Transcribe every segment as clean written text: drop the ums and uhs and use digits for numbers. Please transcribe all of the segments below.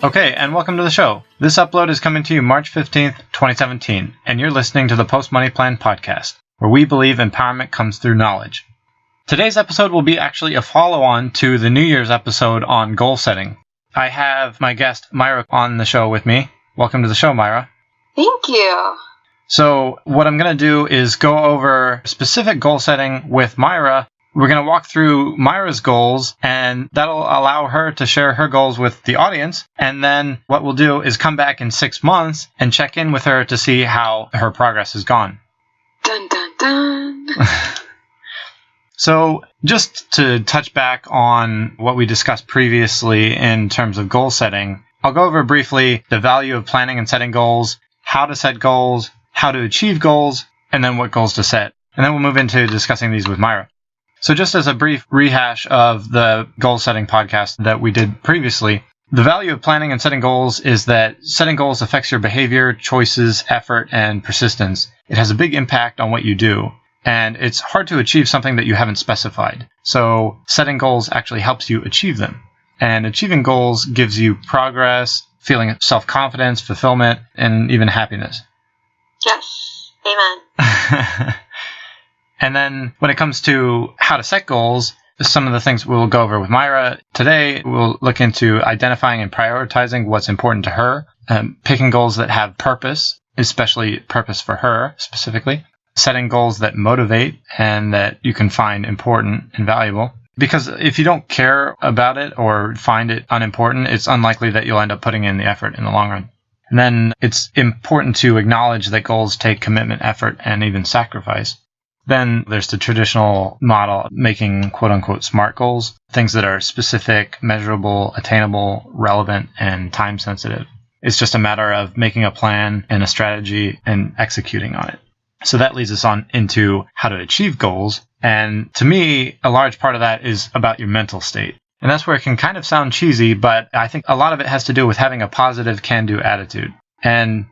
Okay, and welcome to the show. This upload is coming to you March 15th, 2017, and you're listening to the Post Money Plan podcast, where we believe empowerment comes through knowledge. Today's episode will be actually a follow-on to the New Year's episode on goal setting. I have my guest, Mayra, on the show with me. Welcome to the show, Mayra. Thank you. So what I'm going to do is go over specific goal setting with Mayra. We're going to walk through Mayra's goals, and that'll allow her to share her goals with the audience. And then what we'll do is come back in 6 months and check in with her to see how her progress has gone. Dun, dun, dun. So just to touch back on what we discussed previously in terms of goal setting, I'll go over briefly the value of planning and setting goals, how to set goals, how to achieve goals, and then what goals to set. And then we'll move into discussing these with Mayra. So just as a brief rehash of the goal setting podcast that we did previously, the value of planning and setting goals is that setting goals affects your behavior, choices, effort, and persistence. It has a big impact on what you do, and it's hard to achieve something that you haven't specified. So setting goals actually helps you achieve them. And achieving goals gives you progress, feeling of self-confidence, fulfillment, and even happiness. Yes. Amen. And then when it comes to how to set goals, some of the things we'll go over with Mayra today, we'll look into identifying and prioritizing what's important to her, picking goals that have purpose, especially purpose for her specifically, setting goals that motivate and that you can find important and valuable. Because if you don't care about it or find it unimportant, it's unlikely that you'll end up putting in the effort in the long run. And then it's important to acknowledge that goals take commitment, effort, and even sacrifice. Then there's the traditional model, making quote-unquote smart goals, things that are specific, measurable, attainable, relevant, and time-sensitive. It's just a matter of making a plan and a strategy and executing on it. So that leads us on into how to achieve goals. And to me, a large part of that is about your mental state. And that's where it can kind of sound cheesy, but I think a lot of it has to do with having a positive can-do attitude. And,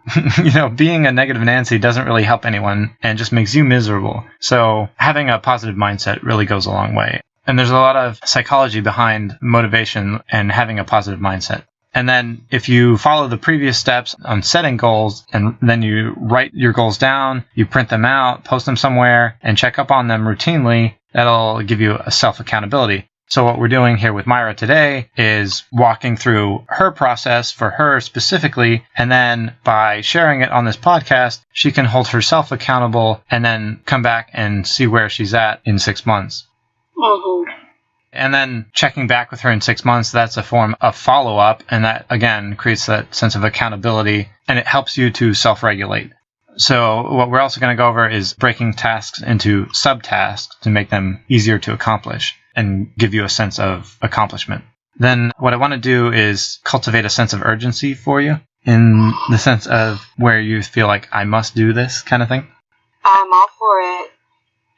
being a negative Nancy doesn't really help anyone and just makes you miserable. So having a positive mindset really goes a long way. And there's a lot of psychology behind motivation and having a positive mindset. And then if you follow the previous steps on setting goals and then you write your goals down, you print them out, post them somewhere, and check up on them routinely, that'll give you a self-accountability. So what we're doing here with Mayra today is walking through her process for her specifically, and then by sharing it on this podcast, she can hold herself accountable and then come back and see where she's at in 6 months. Mm-hmm. And then checking back with her in 6 months, that's a form of follow-up, and that, again, creates that sense of accountability, and it helps you to self-regulate. So what we're also going to go over is breaking tasks into subtasks to make them easier to accomplish and give you a sense of accomplishment. Then what I want to do is cultivate a sense of urgency for you in the sense of where you feel like I must do this kind of thing. I'm all for it.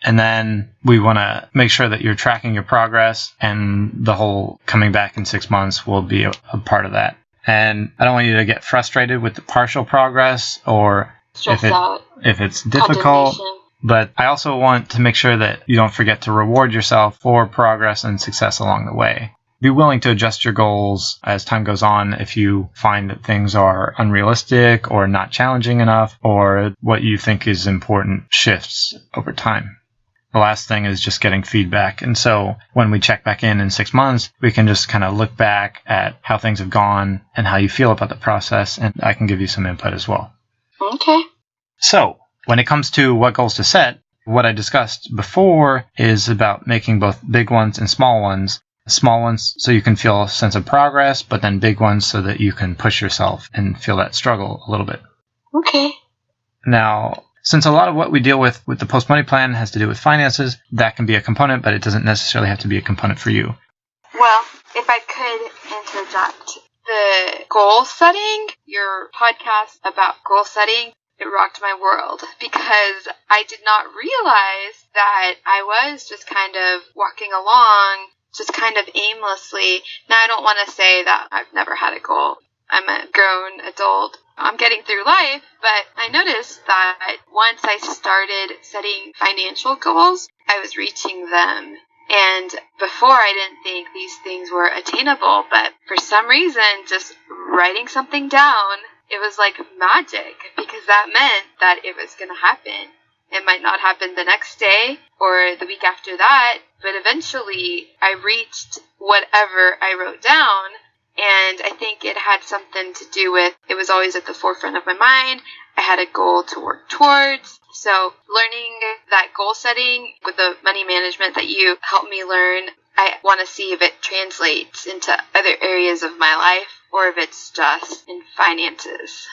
And then we want to make sure that you're tracking your progress, and the whole coming back in 6 months will be a part of that. And I don't want you to get frustrated with the partial progress or if it's difficult. But I also want to make sure that you don't forget to reward yourself for progress and success along the way. Be willing to adjust your goals as time goes on if you find that things are unrealistic or not challenging enough, or what you think is important shifts over time. The last thing is just getting feedback. And so when we check back in 6 months, we can just kind of look back at how things have gone and how you feel about the process, and I can give you some input as well. Okay. So when it comes to what goals to set, what I discussed before is about making both big ones and small ones. Small ones so you can feel a sense of progress, but then big ones so that you can push yourself and feel that struggle a little bit. Okay. Now, since a lot of what we deal with the post-money plan has to do with finances, that can be a component, but it doesn't necessarily have to be a component for you. Well, if I could interject, the goal setting, your podcast about goal setting, it rocked my world because I did not realize that I was just kind of walking along, just kind of aimlessly. Now, I don't want to say that I've never had a goal. I'm a grown adult. I'm getting through life, but I noticed that once I started setting financial goals, I was reaching them. And before, I didn't think these things were attainable, but for some reason, just writing something down, it was like magic, because that meant that it was going to happen. It might not happen the next day or the week after that, but eventually I reached whatever I wrote down. And I think it had something to do with, it was always at the forefront of my mind. I had a goal to work towards. So learning that goal setting with the money management that you helped me learn, I want to see if it translates into other areas of my life or if it's just in finances.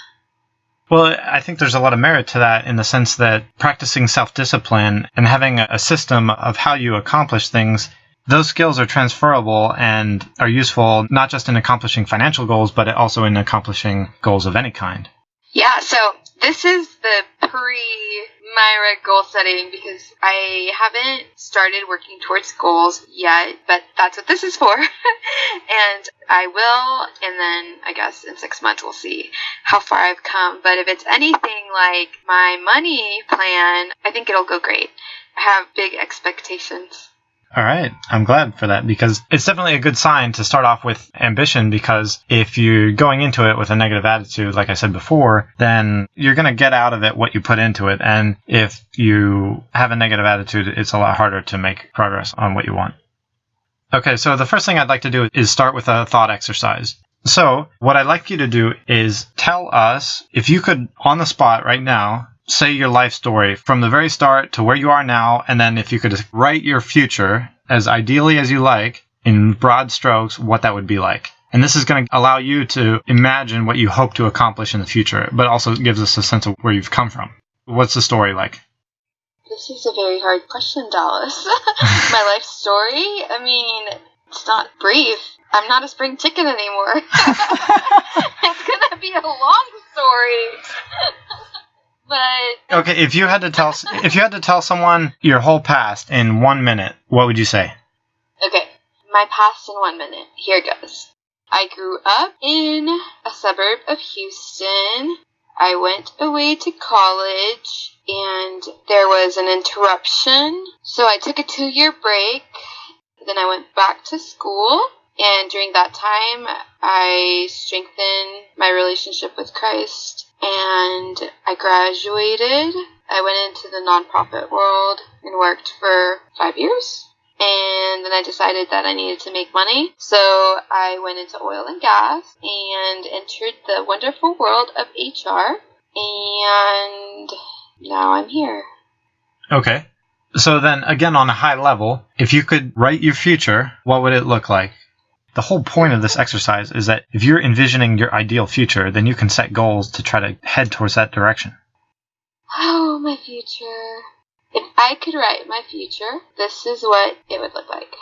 Well, I think there's a lot of merit to that in the sense that practicing self-discipline and having a system of how you accomplish things, those skills are transferable and are useful not just in accomplishing financial goals, but also in accomplishing goals of any kind. Yeah, so this is the pre-Mayra goal setting because I haven't started working towards goals yet, but that's what this is for. And I will, and then I guess in 6 months we'll see how far I've come. But if it's anything like my money plan, I think it'll go great. I have big expectations. All right. I'm glad for that because it's definitely a good sign to start off with ambition, because if you're going into it with a negative attitude, like I said before, then you're going to get out of it what you put into it. And if you have a negative attitude, it's a lot harder to make progress on what you want. Okay. So the first thing I'd like to do is start with a thought exercise. So what I'd like you to do is tell us, if you could on the spot right now, say your life story from the very start to where you are now, and then if you could write your future as ideally as you like in broad strokes, what that would be like. And this is going to allow you to imagine what you hope to accomplish in the future, but also gives us a sense of where you've come from. What's the story like? This is a very hard question, Dallas. My life story? I mean, it's not brief. I'm not a spring chicken anymore. It's going to be a long story. But okay, if you had to tell someone your whole past in 1 minute, what would you say? Okay, my past in 1 minute. Here goes. I grew up in a suburb of Houston. I went away to college, and there was an interruption. So I took a 2-year break. Then I went back to school. And during that time, I strengthened my relationship with Christ. And I graduated. I went into the nonprofit world and worked for 5 years. And then I decided that I needed to make money. So I went into oil and gas and entered the wonderful world of HR. And now I'm here. Okay. So then, again, on a high level, if you could write your future, what would it look like? The whole point of this exercise is that if you're envisioning your ideal future, then you can set goals to try to head towards that direction. Oh, my future. If I could write my future, this is what it would look like.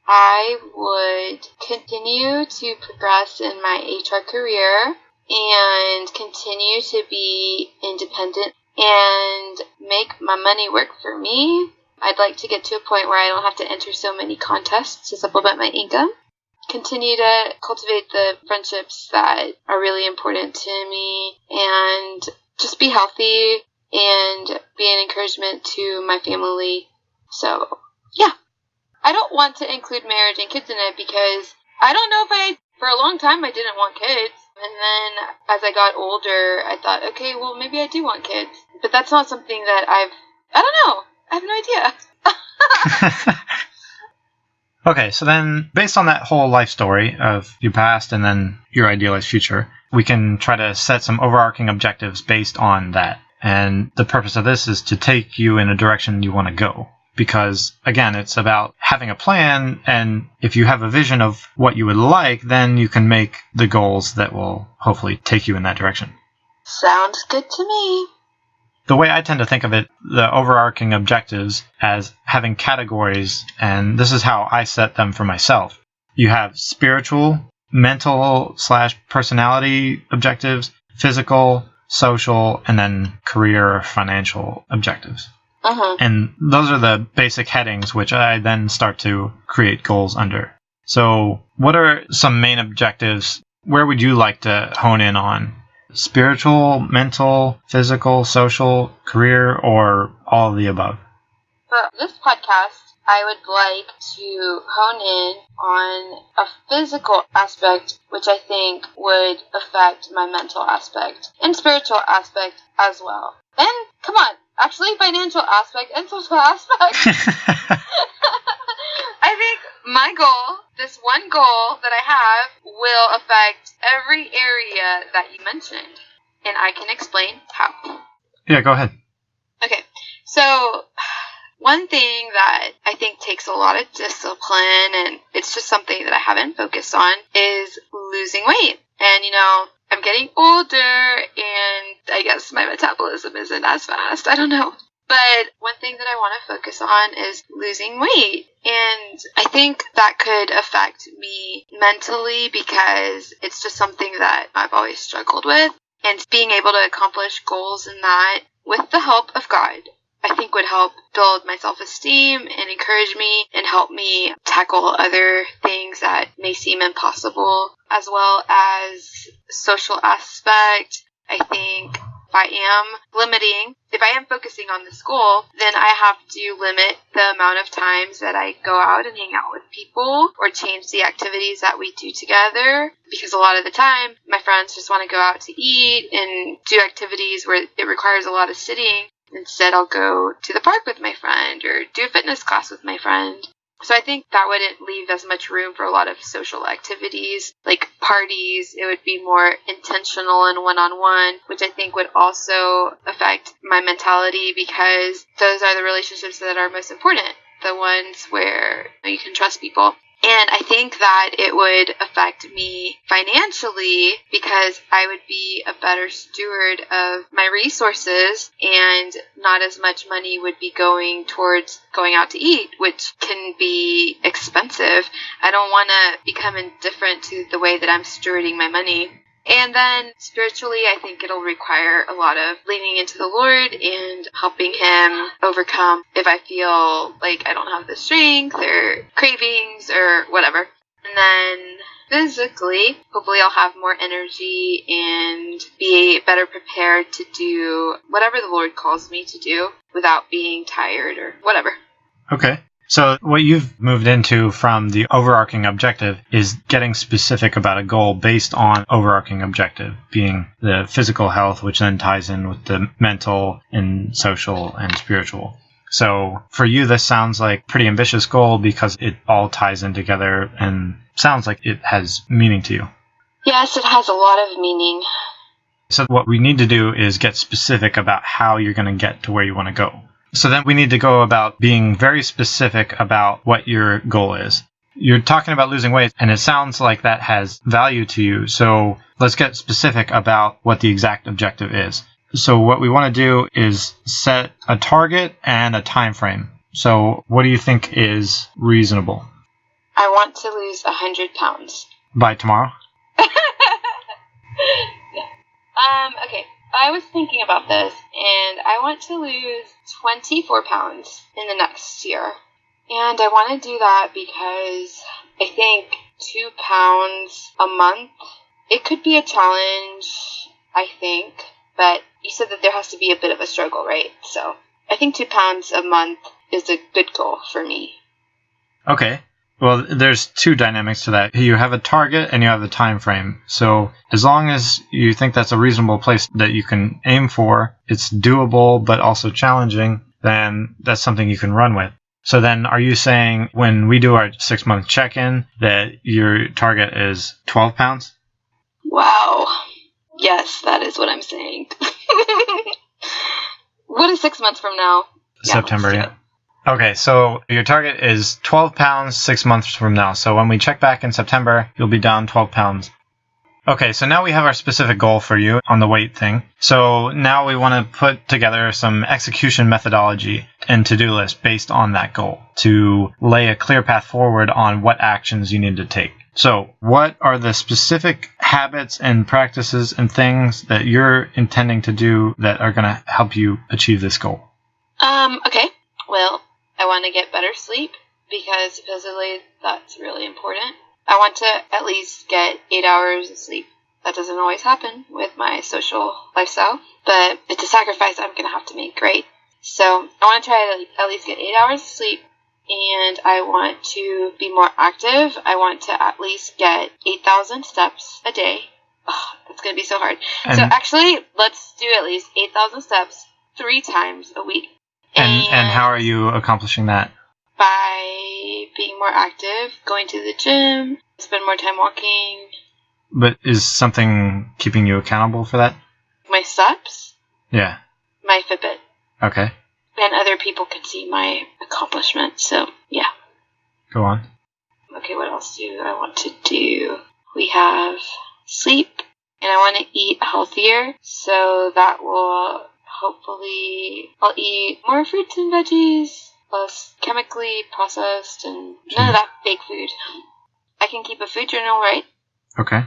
I would continue to progress in my HR career and continue to be independent and make my money work for me. I'd like to get to a point where I don't have to enter so many contests to supplement my income. Continue to cultivate the friendships that are really important to me and just be healthy and be an encouragement to my family. So, yeah. I don't want to include marriage and kids in it because I don't know if for a long time I didn't want kids. And then as I got older, I thought, okay, well, maybe I do want kids. But that's not something that I don't know. I have no idea. Okay, so then based on that whole life story of your past and then your idealized future, we can try to set some overarching objectives based on that. And the purpose of this is to take you in a direction you want to go. Because, again, it's about having a plan, and if you have a vision of what you would like, then you can make the goals that will hopefully take you in that direction. Sounds good to me. The way I tend to think of it, the overarching objectives as having categories, and this is how I set them for myself. You have spiritual, mental/personality objectives, physical, social, and then career or financial objectives. Uh-huh. And those are the basic headings, which I then start to create goals under. So what are some main objectives? Where would you like to hone in on? Spiritual, mental, physical, social, career, or all of the above? For this podcast, I would like to hone in on a physical aspect, which I think would affect my mental aspect and spiritual aspect as well. And, come on, actually financial aspect and social aspect. I think my goal, this one goal that I have, will affect every area that you mentioned. And I can explain how. Yeah, go ahead. Okay, so one thing that I think takes a lot of discipline, and it's just something that I haven't focused on, is losing weight. And, I'm getting older, and I guess my metabolism isn't as fast. I don't know. But one thing that I want to focus on is losing weight. And I think that could affect me mentally because it's just something that I've always struggled with. And being able to accomplish goals in that with the help of God, I think would help build my self-esteem and encourage me and help me tackle other things that may seem impossible, as well as social aspect. I think if I am focusing on this goal, then I have to limit the amount of times that I go out and hang out with people or change the activities that we do together. Because a lot of the time, my friends just want to go out to eat and do activities where it requires a lot of sitting. Instead, I'll go to the park with my friend or do a fitness class with my friend. So I think that wouldn't leave as much room for a lot of social activities, like parties. It would be more intentional and one-on-one, which I think would also affect my mentality because those are the relationships that are most important, the ones where you can trust people. And I think that it would affect me financially because I would be a better steward of my resources and not as much money would be going towards going out to eat, which can be expensive. I don't want to become indifferent to the way that I'm stewarding my money. And then spiritually, I think it'll require a lot of leaning into the Lord and helping Him overcome if I feel like I don't have the strength or cravings or whatever. And then physically, hopefully I'll have more energy and be better prepared to do whatever the Lord calls me to do without being tired or whatever. Okay. So what you've moved into from the overarching objective is getting specific about a goal based on overarching objective, being the physical health, which then ties in with the mental and social and spiritual. So for you, this sounds like a pretty ambitious goal because it all ties in together and sounds like it has meaning to you. Yes, it has a lot of meaning. So what we need to do is get specific about how you're going to get to where you want to go. So then we need to go about being very specific about what your goal is. You're talking about losing weight, and it sounds like that has value to you. So let's get specific about what the exact objective is. So what we want to do is set a target and a time frame. So what do you think is reasonable? I want to lose 100 pounds. By tomorrow? Okay. I was thinking about this, and I want to lose 24 pounds in the next year. And I want to do that because I think 2 pounds a month, it could be a challenge, I think. But you said that there has to be a bit of a struggle, right? So I think 2 pounds a month is a good goal for me. Okay. Well, there's two dynamics to that. You have a target and you have a time frame. So as long as you think that's a reasonable place that you can aim for, it's doable but also challenging, then that's something you can run with. So then are you saying when we do our 6-month check-in that your target is 12 pounds? Wow. Yes, that is what I'm saying. What is 6 months from now? September, yeah. Okay, so your target is 12 pounds 6 months from now. So when we check back in September, you'll be down 12 pounds. Okay, so now we have our specific goal for you on the weight thing. So now we want to put together some execution methodology and to-do list based on that goal to lay a clear path forward on what actions you need to take. So what are the specific habits and practices and things that you're intending to do that are going to help you achieve this goal? Okay. Well, I want to get better sleep because physically that's really important. I want to at least get 8 hours of sleep. That doesn't always happen with my social lifestyle, but it's a sacrifice I'm going to have to make, right? So I want to try to at least get 8 hours of sleep and I want to be more active. I want to at least get 8,000 steps a day. Oh, that's going to be so hard. So actually, let's do at least 8,000 steps 3 times a week. And how are you accomplishing that? By being more active, going to the gym, spend more time walking. But is something keeping you accountable for that? My steps? Yeah. My Fitbit. Okay. And other people can see my accomplishments, so yeah. Go on. Okay, what else do I want to do? We have sleep, and I want to eat healthier, so that will hopefully, I'll eat more fruits and veggies, less chemically processed, and none of that fake food. I can keep a food journal, right? Okay.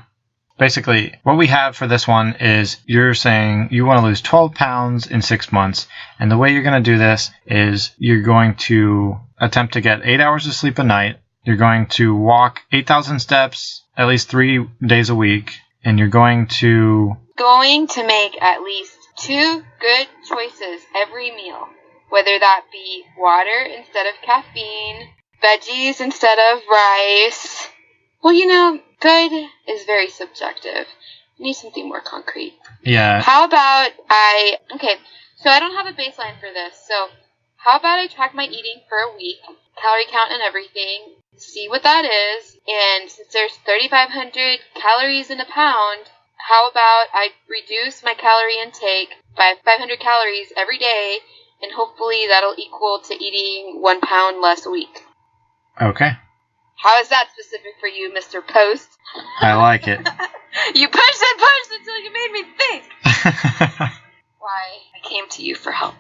Basically, what we have for this one is you're saying you want to lose 12 pounds in 6 months. And the way you're going to do this is you're going to attempt to get 8 hours of sleep a night. You're going to walk 8,000 steps at least 3 days a week. And you're going to make at least 2 good choices every meal. Whether that be water instead of caffeine, veggies instead of rice. Well, good is very subjective. I need something more concrete. Yeah. How about so I don't have a baseline for this. So how about I track my eating for a week, calorie count and everything, see what that is, and since there's 3,500 calories in a pound, how about I reduce my calorie intake by 500 calories every day, and hopefully that'll equal to eating 1 pound less a week. Okay. How is that specific for you, Mr. Post? I like it. You pushed and pushed until you made me think. Why I came to you for help.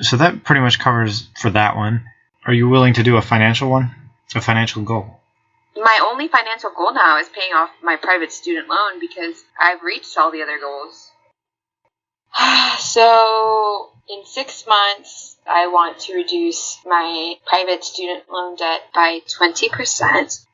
So that pretty much covers for that one. Are you willing to do a financial one? A financial goal? My only financial goal now is paying off my private student loan because I've reached all the other goals. So in 6 months, I want to reduce my private student loan debt by 20%.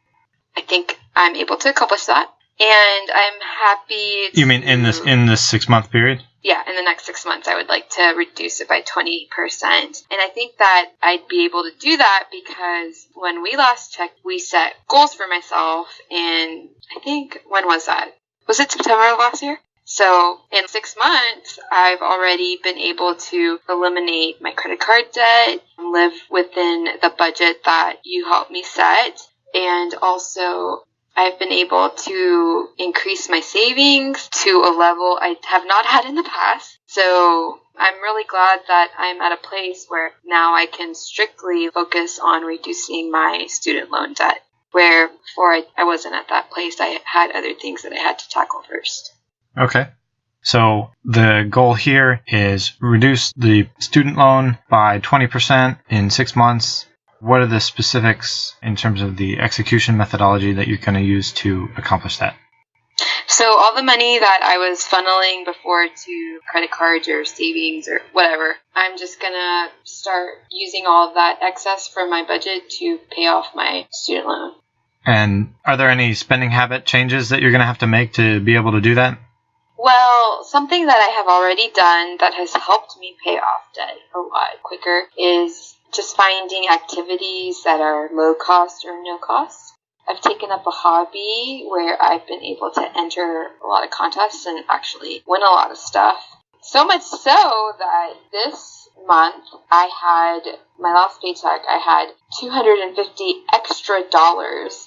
I think I'm able to accomplish that. And I'm happy to... You mean in this 6-month period? Yeah, in the next 6 months, I would like to reduce it by 20%. And I think that I'd be able to do that because when we last checked, we set goals for myself. And I think, when was that? Was it September of last year? So in 6 months, I've already been able to eliminate my credit card debt, live within the budget that you helped me set, and also I've been able to increase my savings to a level I have not had in the past. So I'm really glad that I'm at a place where now I can strictly focus on reducing my student loan debt, where before I wasn't at that place. I had other things that I had to tackle first. Okay. So the goal here is reduce the student loan by 20% in 6 months. What are the specifics in terms of the execution methodology that you're going to use to accomplish that? So all the money that I was funneling before to credit cards or savings or whatever, I'm just going to start using all of that excess from my budget to pay off my student loan. And are there any spending habit changes that you're going to have to make to be able to do that? Well, something that I have already done that has helped me pay off debt a lot quicker is just finding activities that are low cost or no cost. I've taken up a hobby where I've been able to enter a lot of contests and actually win a lot of stuff. So much so that this month I had, my last paycheck, I had $250 extra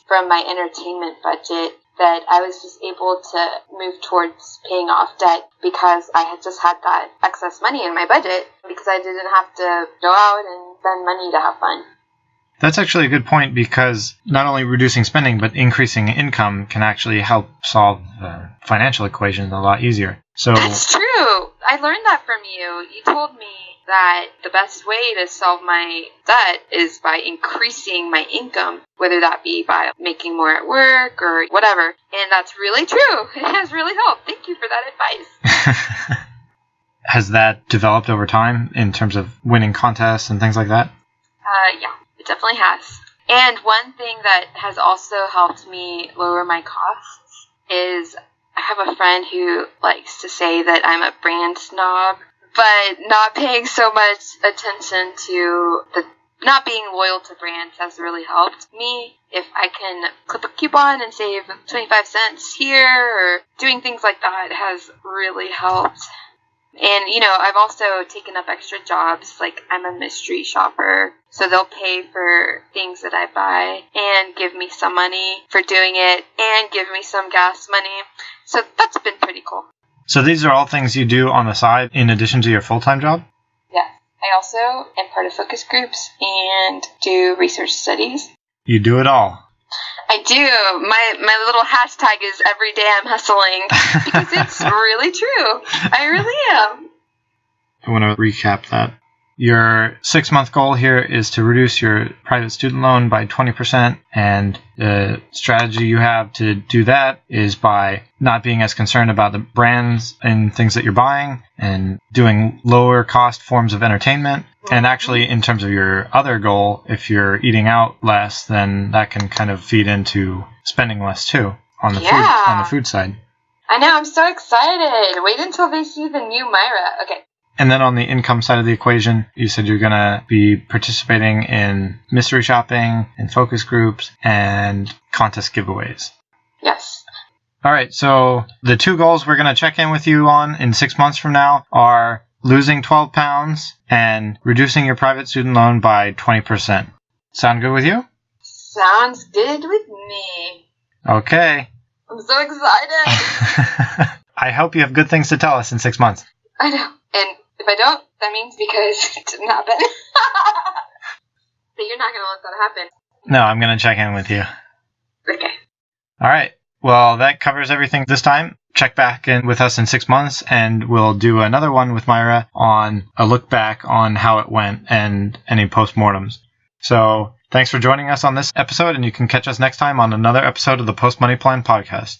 from my entertainment budget that I was just able to move towards paying off debt because I had just had that excess money in my budget because I didn't have to go out and spend money to have fun. That's actually a good point because not only reducing spending but increasing income can actually help solve the financial equation a lot easier. So that's true. I learned that from you. You told me that the best way to solve my debt is by increasing my income, whether that be by making more at work or whatever. And that's really true. It has really helped. Thank you for that advice. Has that developed over time in terms of winning contests and things like that? Yeah, it definitely has. And one thing that has also helped me lower my costs is I have a friend who likes to say that I'm a brand snob, but not paying so much attention to the not being loyal to brands has really helped me. If I can clip a coupon and save 25 cents here or doing things like that has really helped. And, I've also taken up extra jobs, like I'm a mystery shopper, so they'll pay for things that I buy and give me some money for doing it and give me some gas money. So that's been pretty cool. So these are all things you do on the side in addition to your full-time job? Yes. I also am part of focus groups and do research studies. You do it all. I do. My little hashtag is every day I'm hustling because it's really true. I really am. I want to recap that. Your 6-month goal here is to reduce your private student loan by 20%, and the strategy you have to do that is by not being as concerned about the brands and things that you're buying and doing lower cost forms of entertainment. And actually, in terms of your other goal, if you're eating out less, then that can kind of feed into spending less too on the food side. I know, I'm so excited. Wait until they see the new Mayra. Okay. And then on the income side of the equation, you said you're going to be participating in mystery shopping and focus groups and contest giveaways. Yes. All right. So the 2 goals we're going to check in with you on in 6 months from now are losing 12 pounds and reducing your private student loan by 20%. Sound good with you? Sounds good with me. Okay. I'm so excited. I hope you have good things to tell us in 6 months. I know. And if I don't, that means because it didn't happen. But you're not going to let that happen. No, I'm going to check in with you. Okay. All right. Well, that covers everything this time. Check back in with us in 6 months, and we'll do another one with Mayra on a look back on how it went and any postmortems. So thanks for joining us on this episode, and you can catch us next time on another episode of the Post Money Plan podcast.